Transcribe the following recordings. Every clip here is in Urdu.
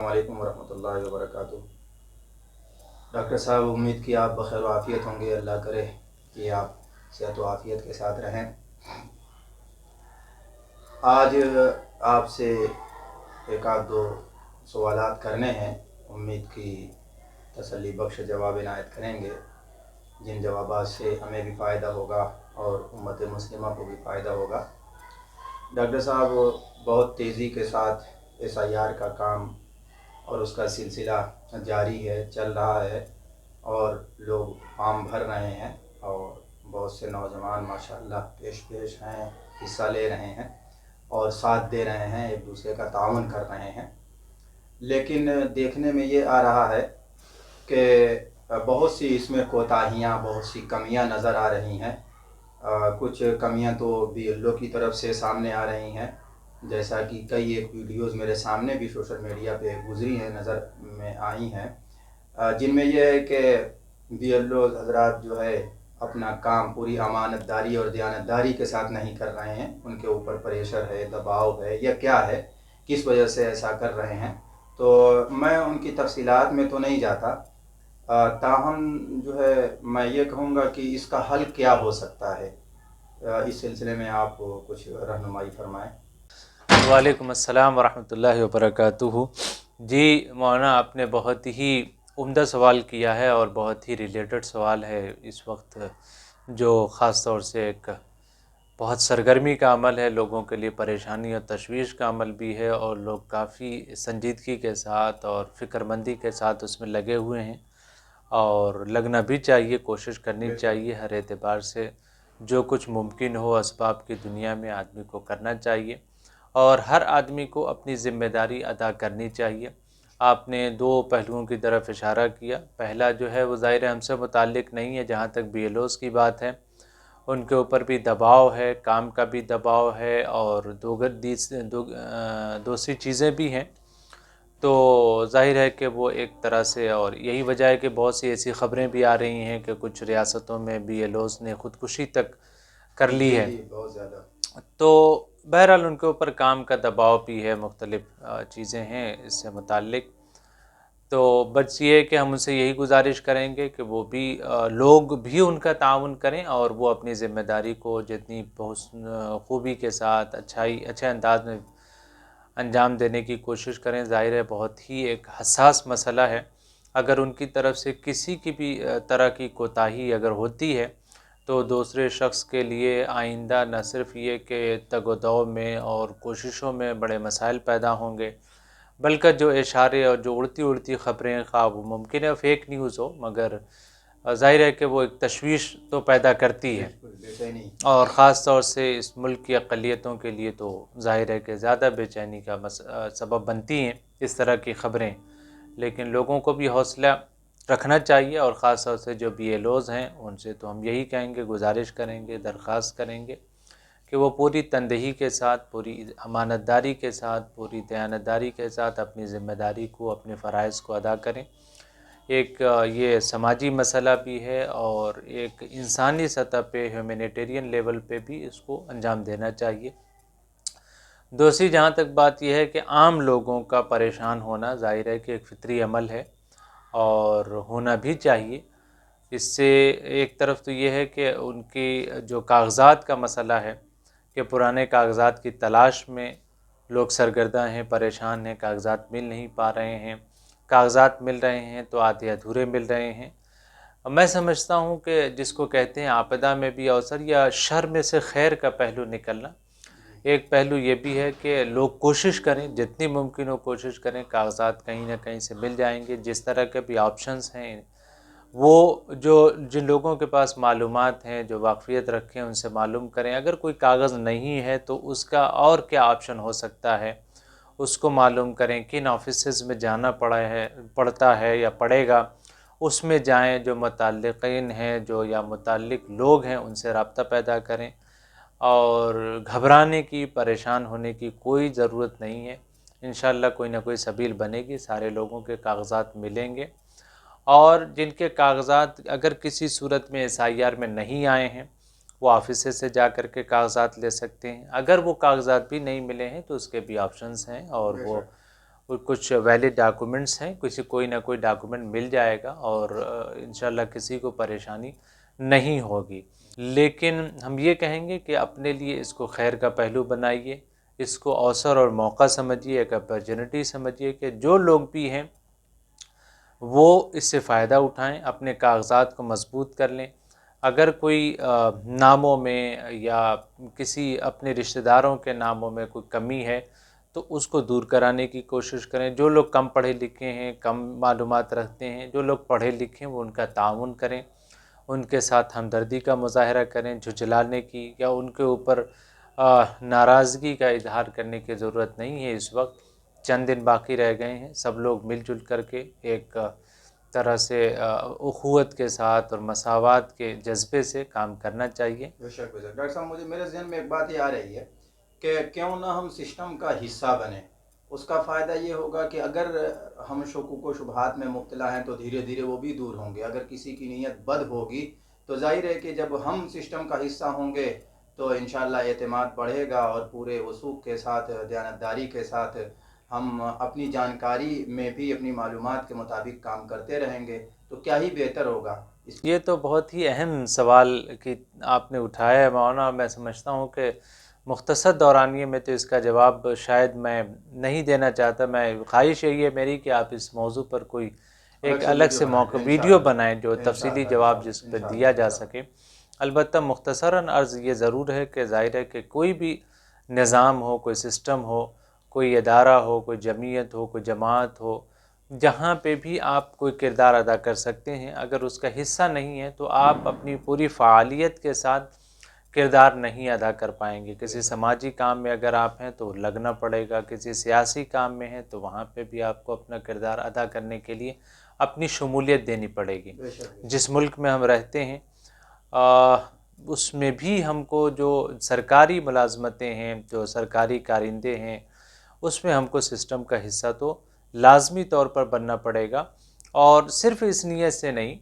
السلام علیکم ورحمۃ اللہ وبرکاتہ۔ ڈاکٹر صاحب، امید کی آپ بخیر و عافیت ہوں گے۔ اللہ کرے کہ آپ صحت و عافیت کے ساتھ رہیں۔ آج آپ سے ایک آدھ دو سوالات کرنے ہیں، امید کی تسلی بخش جواب عنایت کریں گے، جن جوابات سے ہمیں بھی فائدہ ہوگا اور امت مسلمہ کو بھی فائدہ ہوگا۔ ڈاکٹر صاحب، بہت تیزی کے ساتھ SIR کا کام اور اس کا سلسلہ جاری ہے، چل رہا ہے، اور لوگ فارم بھر رہے ہیں، اور بہت سے نوجوان ماشاءاللہ پیش ہیں، حصہ لے رہے ہیں اور ساتھ دے رہے ہیں، ایک دوسرے کا تعاون کر رہے ہیں۔ لیکن دیکھنے میں یہ آ رہا ہے کہ بہت سی اس میں کوتاہیاں، بہت سی کمیاں نظر آ رہی ہیں۔ کچھ کمیاں تو BLO کی طرف سے سامنے آ رہی ہیں، جیسا کہ کئی ایک ویڈیوز میرے سامنے بھی سوشل میڈیا پہ گزری ہیں، نظر میں آئی ہیں، جن میں یہ ہے کہ BLO حضرات جو ہے اپنا کام پوری امانت داری اور دیانت داری کے ساتھ نہیں کر رہے ہیں۔ ان کے اوپر پریشر ہے، دباؤ ہے، یا کیا ہے، کس وجہ سے ایسا کر رہے ہیں، تو میں ان کی تفصیلات میں تو نہیں جاتا، تاہم جو ہے میں یہ کہوں گا کہ اس کا حل کیا ہو سکتا ہے۔ اس سلسلے میں آپ کچھ رہنمائی فرمائیں۔ وعلیکم السلام ورحمۃ اللہ وبرکاتہ۔ جی مولانا، آپ نے بہت ہی عمدہ سوال کیا ہے اور بہت ہی ریلیٹڈ سوال ہے اس وقت، جو خاص طور سے ایک بہت سرگرمی کا عمل ہے، لوگوں کے لیے پریشانی اور تشویش کا عمل بھی ہے، اور لوگ کافی سنجیدگی کے ساتھ اور فکر مندی کے ساتھ اس میں لگے ہوئے ہیں، اور لگنا بھی چاہیے، کوشش کرنی چاہیے ہر اعتبار سے، جو کچھ ممکن ہو اسباب کی دنیا میں آدمی کو کرنا چاہیے، اور ہر آدمی کو اپنی ذمہ داری ادا کرنی چاہیے۔ آپ نے دو پہلوؤں کی طرف اشارہ کیا۔ پہلا جو ہے وہ ظاہر ہم سے متعلق نہیں ہے، جہاں تک BLOs کی بات ہے، ان کے اوپر بھی دباؤ ہے، کام کا بھی دباؤ ہے، اور دوسری چیزیں بھی ہیں، تو ظاہر ہے کہ وہ ایک طرح سے، اور یہی وجہ ہے کہ بہت سی ایسی خبریں بھی آ رہی ہیں کہ کچھ ریاستوں میں BLOs نے خودکشی تک کر لی ہے، بہت زیادہ۔ تو بہرحال ان کے اوپر کام کا دباؤ بھی ہے، مختلف چیزیں ہیں اس سے متعلق۔ تو بس یہ ہے کہ ہم ان سے یہی گزارش کریں گے کہ وہ بھی لوگ بھی ان کا تعاون کریں، اور وہ اپنی ذمہ داری کو جتنی خوبی کے ساتھ اچھے انداز میں انجام دینے کی کوشش کریں۔ ظاہر ہے بہت ہی ایک حساس مسئلہ ہے، اگر ان کی طرف سے کسی کی بھی طرح کی کوتاہی اگر ہوتی ہے تو دوسرے شخص کے لیے آئندہ نہ صرف یہ کہ تگ و دو میں اور کوششوں میں بڑے مسائل پیدا ہوں گے، بلکہ جو اشارے اور جو اڑتی خبریں، خواہ وہ ممکن ہے فیک نیوز ہو، مگر ظاہر ہے کہ وہ ایک تشویش تو پیدا کرتی ہے، اور خاص طور سے اس ملک کی اقلیتوں کے لیے تو ظاہر ہے کہ زیادہ بے چینی کا سبب بنتی ہیں اس طرح کی خبریں۔ لیکن لوگوں کو بھی حوصلہ رکھنا چاہیے، اور خاص طور سے جو BLOs ہیں ان سے تو ہم یہی کہیں گے، گزارش کریں گے، درخواست کریں گے کہ وہ پوری تندہی کے ساتھ، پوری امانت داری کے ساتھ، پوری دیانت داری کے ساتھ اپنی ذمہ داری کو، اپنے فرائض کو ادا کریں۔ ایک یہ سماجی مسئلہ بھی ہے، اور ایک انسانی سطح پہ، ہیومینیٹیرین لیول پہ بھی اس کو انجام دینا چاہیے۔ دوسری جہاں تک بات یہ ہے کہ عام لوگوں کا پریشان ہونا ظاہر ہے کہ ایک فطری عمل ہے، اور ہونا بھی چاہیے۔ اس سے ایک طرف تو یہ ہے کہ ان کی جو کاغذات کا مسئلہ ہے کہ پرانے کاغذات کی تلاش میں لوگ سرگرداں ہیں، پریشان ہیں، کاغذات مل نہیں پا رہے ہیں، کاغذات مل رہے ہیں تو آدھے ادھورے مل رہے ہیں۔ میں سمجھتا ہوں کہ جس کو کہتے ہیں آپدہ میں بھی اوسر، یا شر میں سے خیر کا پہلو نکلنا، ایک پہلو یہ بھی ہے کہ لوگ کوشش کریں، جتنی ممکن ہو کوشش کریں، کاغذات کہیں نہ کہیں سے مل جائیں گے۔ جس طرح کے بھی آپشنز ہیں، وہ جن لوگوں کے پاس معلومات ہیں، جو واقفیت رکھیں، ان سے معلوم کریں۔ اگر کوئی کاغذ نہیں ہے تو اس کا اور کیا آپشن ہو سکتا ہے، اس کو معلوم کریں، کن آفیسز میں جانا پڑتا ہے یا پڑے گا، اس میں جائیں، جو متعلقین ہیں، جو یا متعلق لوگ ہیں، ان سے رابطہ پیدا کریں، اور گھبرانے کی، پریشان ہونے کی کوئی ضرورت نہیں ہے۔ انشاءاللہ کوئی نہ کوئی سبیل بنے گی، سارے لوگوں کے کاغذات ملیں گے، اور جن کے کاغذات اگر کسی صورت میں SIR میں نہیں آئے ہیں، وہ آفیسے سے جا کر کے کاغذات لے سکتے ہیں۔ اگر وہ کاغذات بھی نہیں ملے ہیں تو اس کے بھی آپشنز ہیں، اور وہ کچھ ویلڈ ڈاکومنٹس ہیں، کوئی نہ کوئی ڈاکومنٹ مل جائے گا اور انشاءاللہ کسی کو پریشانی نہیں ہوگی۔ لیکن ہم یہ کہیں گے کہ اپنے لیے اس کو خیر کا پہلو بنائیے، اس کو اوسر اور موقع سمجھیے، ایک اپرچونٹی سمجھیے کہ جو لوگ بھی ہیں وہ اس سے فائدہ اٹھائیں، اپنے کاغذات کو مضبوط کر لیں۔ اگر کوئی ناموں میں یا کسی اپنے رشتہ داروں کے ناموں میں کوئی کمی ہے تو اس کو دور کرانے کی کوشش کریں۔ جو لوگ کم پڑھے لکھے ہیں، کم معلومات رکھتے ہیں، جو لوگ پڑھے لکھے ہیں وہ ان کا تعاون کریں، ان کے ساتھ ہمدردی کا مظاہرہ کریں، جھجلانے کی یا ان کے اوپر ناراضگی کا اظہار کرنے کی ضرورت نہیں ہے۔ اس وقت چند دن باقی رہ گئے ہیں، سب لوگ مل جل کر کے ایک طرح سے اخوت کے ساتھ اور مساوات کے جذبے سے کام کرنا چاہیے۔ بے شک بے شک۔ ڈاکٹر صاحب میرے ذہن میں ایک بات یہ آ رہی ہے کہ کیوں نہ ہم سسٹم کا حصہ بنیں۔ اس کا فائدہ یہ ہوگا کہ اگر ہم شکوک و شبہات میں مبتلا ہیں تو دھیرے دھیرے وہ بھی دور ہوں گے۔ اگر کسی کی نیت بد ہوگی تو ظاہر ہے کہ جب ہم سسٹم کا حصہ ہوں گے تو انشاءاللہ اعتماد بڑھے گا اور پورے وثوق کے ساتھ، دیانتداری کے ساتھ ہم اپنی جانکاری میں بھی اپنی معلومات کے مطابق کام کرتے رہیں گے تو کیا ہی بہتر ہوگا۔ یہ تو بہت ہی اہم سوال کہ آپ نے اٹھایا ہے مولانا۔ میں سمجھتا ہوں کہ مختصر دورانیے میں تو اس کا جواب شاید میں نہیں دینا چاہتا۔ میں خواہش یہی ہے میری کہ آپ اس موضوع پر کوئی ایک الگ سے موقع ویڈیو بنائیں جو تفصیلی جواب جس پہ دیا جا سکے۔ البتہ مختصراً عرض یہ ضرور ہے کہ ظاہر ہے کہ کوئی بھی نظام ہو، کوئی سسٹم ہو، کوئی ادارہ ہو، کوئی جمعیت ہو، کوئی جماعت ہو، جہاں پہ بھی آپ کوئی کردار ادا کر سکتے ہیں، اگر اس کا حصہ نہیں ہے تو آپ اپنی پوری فعالیت کے ساتھ کردار نہیں ادا کر پائیں گے۔ کسی سماجی کام میں اگر آپ ہیں تو لگنا پڑے گا، کسی سیاسی کام میں ہیں تو وہاں پہ بھی آپ کو اپنا کردار ادا کرنے کے لیے اپنی شمولیت دینی پڑے گی۔ جس ملک میں ہم رہتے ہیں اس میں بھی ہم کو جو سرکاری ملازمتیں ہیں، جو سرکاری کارندے ہیں، اس میں ہم کو سسٹم کا حصہ تو لازمی طور پر بننا پڑے گا، اور صرف اس نیت سے نہیں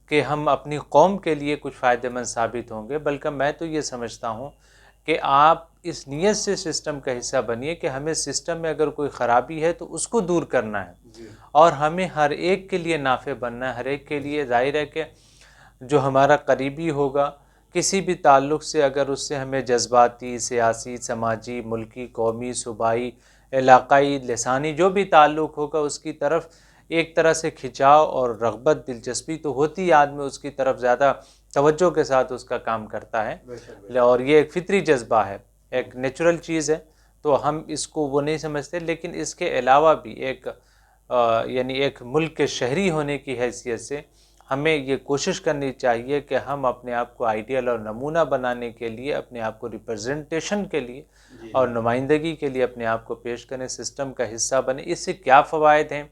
کہ ہم اپنی قوم کے لیے کچھ فائدہ مند ثابت ہوں گے، بلکہ میں تو یہ سمجھتا ہوں کہ آپ اس نیت سے سسٹم کا حصہ بنیے کہ ہمیں سسٹم میں اگر کوئی خرابی ہے تو اس کو دور کرنا ہے، اور ہمیں ہر ایک کے لیے نافع بننا ہے۔ ہر ایک کے لیے ظاہر ہے کہ جو ہمارا قریبی ہوگا، کسی بھی تعلق سے اگر اس سے ہمیں جذباتی، سیاسی، سماجی، ملکی، قومی، صوبائی، علاقائی، لسانی جو بھی تعلق ہوگا اس کی طرف ایک طرح سے کھچاؤ اور رغبت، دلچسپی تو ہوتی ہے، آدمی اس کی طرف زیادہ توجہ کے ساتھ اس کا کام کرتا ہے، اور یہ ایک فطری جذبہ ہے، ایک نیچرل چیز ہے، تو ہم اس کو وہ نہیں سمجھتے۔ لیکن اس کے علاوہ بھی یعنی ایک ملک کے شہری ہونے کی حیثیت سے ہمیں یہ کوشش کرنی چاہیے کہ ہم اپنے آپ کو آئیڈیل اور نمونہ بنانے کے لیے، اپنے آپ کو ریپرزنٹیشن کے لیے اور نمائندگی کے لیے اپنے آپ کو پیش کریں، سسٹم کا حصہ بنیں۔ اس سے کیا فوائد ہیں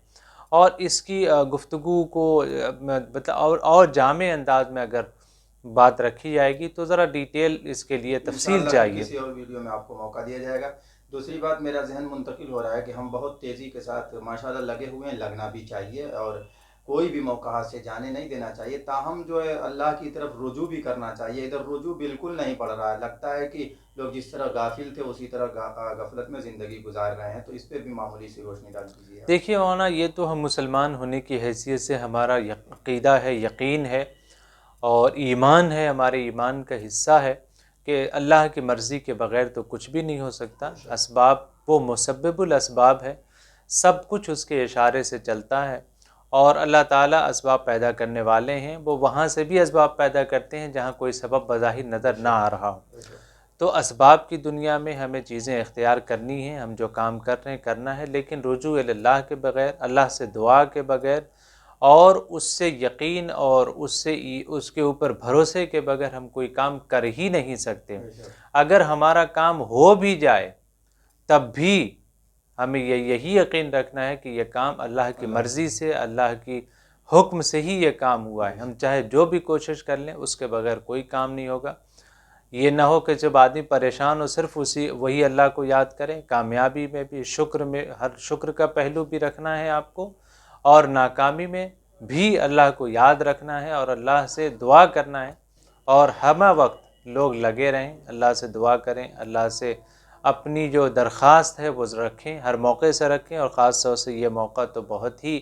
اور اس کی گفتگو کو اور جامع انداز میں اگر بات رکھی جائے گی تو ذرا ڈیٹیل اس کے لیے تفصیل چاہیے۔ کسی اور ویڈیو میں آپ کو موقع دیا جائے گا۔ دوسری بات میرا ذہن منتقل ہو رہا ہے کہ ہم بہت تیزی کے ساتھ ماشاءاللہ لگے ہوئے ہیں، لگنا بھی چاہیے اور کوئی بھی موقع ہاتھ سے جانے نہیں دینا چاہیے، تاہم جو ہے اللہ کی طرف رجوع بھی کرنا چاہیے۔ ادھر رجوع بالکل نہیں پڑ رہا ہے، لگتا ہے کہ لوگ جس طرح غافل تھے اسی طرح غفلت میں زندگی گزار رہے ہیں، تو اس پہ بھی معمولی سی روشنی ڈال دیجیے۔ دیکھیے مولانا، یہ تو ہم مسلمان ہونے کی حیثیت سے ہمارا عقیدہ ہے، یقین ہے اور ایمان ہے، ہمارے ایمان کا حصہ ہے کہ اللہ کی مرضی کے بغیر تو کچھ بھی نہیں ہو سکتا۔ اسباب، وہ مسبب الاسباب ہے، سب کچھ اس کے اشارے سے چلتا ہے، اور اللہ تعالیٰ اسباب پیدا کرنے والے ہیں، وہ وہاں سے بھی اسباب پیدا کرتے ہیں جہاں کوئی سبب بظاہر نظر نہ آ رہا ہو۔ تو اسباب کی دنیا میں ہمیں چیزیں اختیار کرنی ہیں، ہم جو کام کر رہے ہیں کرنا ہے، لیکن رجوع اللہ کے بغیر، اللہ سے دعا کے بغیر اور اس سے یقین اور اس کے اوپر بھروسے کے بغیر ہم کوئی کام کر ہی نہیں سکتے۔ اگر ہمارا کام ہو بھی جائے تب بھی ہمیں یہی یقین رکھنا ہے کہ یہ کام اللہ کی مرضی سے، اللہ کی حکم سے ہی یہ کام ہوا ہے۔ ہم چاہے جو بھی کوشش کر لیں اس کے بغیر کوئی کام نہیں ہوگا۔ یہ نہ ہو کہ جب آدمی پریشان ہو صرف وہی اللہ کو یاد کریں۔ کامیابی میں بھی شکر میں، ہر شکر کا پہلو بھی رکھنا ہے آپ کو، اور ناکامی میں بھی اللہ کو یاد رکھنا ہے اور اللہ سے دعا کرنا ہے، اور ہمہ وقت لوگ لگے رہیں، اللہ سے دعا کریں، اللہ سے اپنی جو درخواست ہے وہ رکھیں، ہر موقع سے رکھیں، اور خاص طور سے یہ موقع تو بہت ہی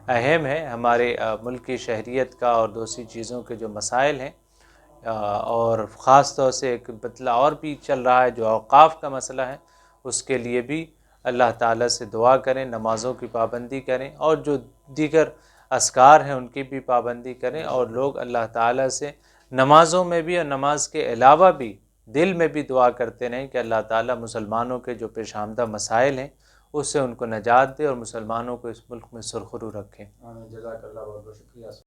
اہم ہے ہمارے ملک کی شہریت کا اور دوسری چیزوں کے جو مسائل ہیں، اور خاص طور سے ایک مسئلہ اور بھی چل رہا ہے جو اوقاف کا مسئلہ ہے، اس کے لیے بھی اللہ تعالیٰ سے دعا کریں، نمازوں کی پابندی کریں، اور جو دیگر اذکار ہیں ان کی بھی پابندی کریں، اور لوگ اللہ تعالیٰ سے نمازوں میں بھی اور نماز کے علاوہ بھی دل میں بھی دعا کرتے رہیں کہ اللہ تعالیٰ مسلمانوں کے جو پیش آمدہ مسائل ہیں اس سے ان کو نجات دے اور مسلمانوں کو اس ملک میں سرخرو رکھیں۔ جزاک اللہ، بہت بہت شکریہ۔